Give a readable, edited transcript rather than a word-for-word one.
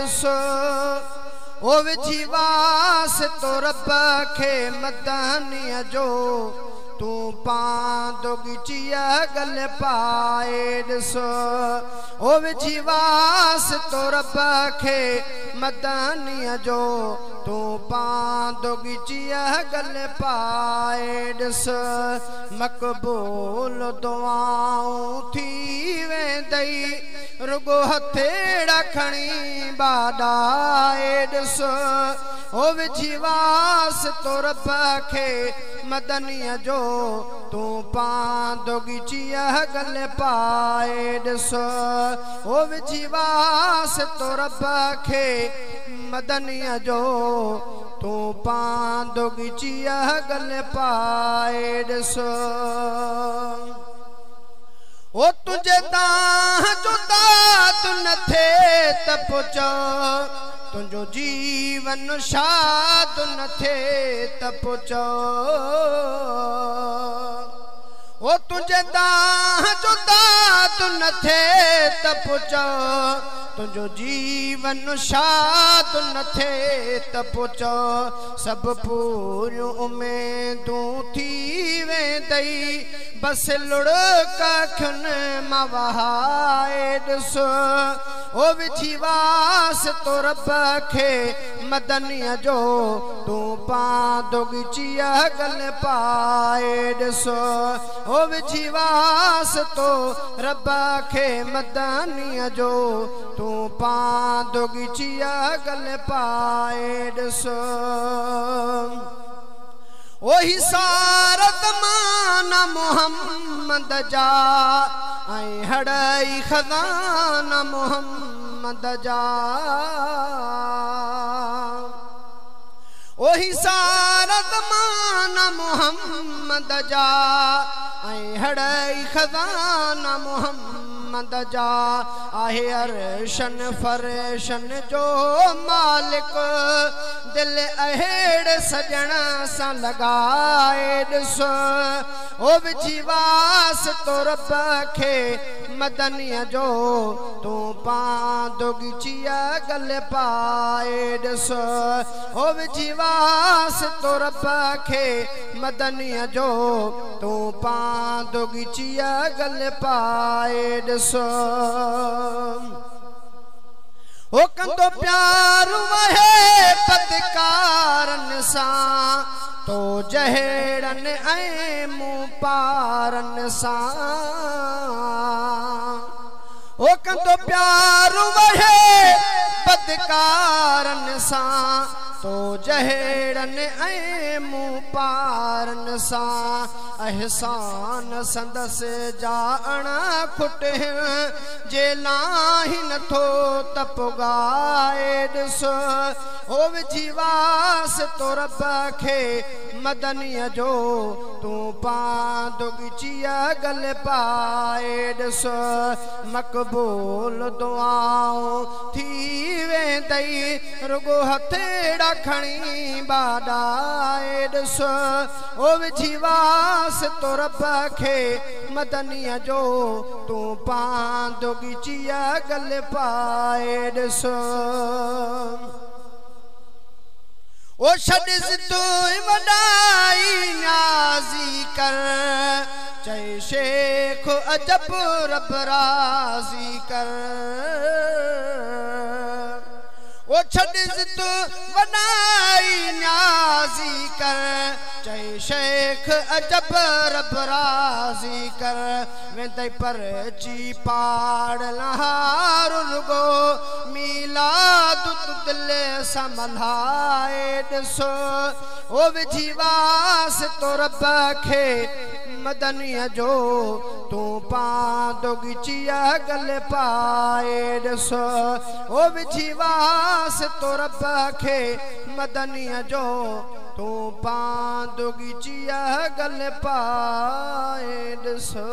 ॾिसो ओ विझी वास तो रब खे मदनीअ जो तू पांदो गिचिया गल पाए ॾिसो ओ विझी वास तो रब खे मदनीअ जो तू पांदो गिचिया गल पाए ॾिस मक़बूल दुआऊं थी वेंदई रुगो हथेड़ा खणी बाडाए ॾिसो ओ विझी वास तो रब खे मदनीअ जो तू पांदो गिचिया गल पाए ॾिसो ओ विझी वास तो रब खे मदनीअ जो तू पांदो गिचिया गल पाए ॾिसो ओ तुझे दाह जो दाद न थे त पुछो तुझो जीवन शाद न थे त पुछो ओ तुझे दाह जो दाद न थे त पुछो तुझो जीवन शाद न थे त पुछो सब पूरियूं उमेदूं थी वेंदई बस लुड़का खन मां वहाए ॾिसो ओ विझी वास तो रब खे मदनीअ जो तू पांदो गिचिया गल पाए ॾिसो ओ विझी वास तो रब खे मदनीअ जो तू पांदो गिचिया गल पाए ॾिसो ओ हिसारत माना मोहम्मद जा ऐं हड़ई खज़ाना मोहम्मद जा ओ हिसारत माना मोहम्मद जा ऐं हड़ई खज़ाना मोहम्मद जा आहे अर्शन फरशन जो मालिक दिल अहेड़े सजण सां लगाए ॾिसो ओ विझी वास तो रब खे मदनीअ जो तू पांदो गिचिया गल पाए ॾिसो ओ विझी वास तो रब खे मदनीअ जो तू पांदो गिचिया गल पाए ॾिसो ओ कंदो प्यार वहे पदकारन सां तो जहेड़न ऐं मूं पारन सां ओ कंदो प्यार वहे पदकारन सां तो जहेड़न ऐं मूं पारन सां अहसान संदस जा अणा खुट जे लाही नथो तप गाए ॾिसो ओ विझी वास तो रब खे मदनीअ जो तू पांदो गिचिया गल पाए ॾिसो मक़बूल दुआऊं थी वेंदई रुगो हथेड़ा खणी बाडाए ॾिसो ओ विझी वास तो रब खे मदनीअ जो तू पांदो गिचिया गल पाए ॾिसो ओ छॾिस तू वॾाई न्याज़ी कर चए शेख अजब रब राज़ी कर ओ छॾिस तू वॾाई न्याज़ी कर चए शेख अजब रब राज़ी कर वेंदई परची पाड़ लहार रुगो मीलाद तू दिल सां मल्हाए ॾिसो ओ विझी वास तो रब खे मदनीअ जो तू पांदो गिचिया गल पाए ॾिसो ओ विझी वास तो रब खे मदनीअ जो तू पांदो गिचिया गल पाए ॾिसो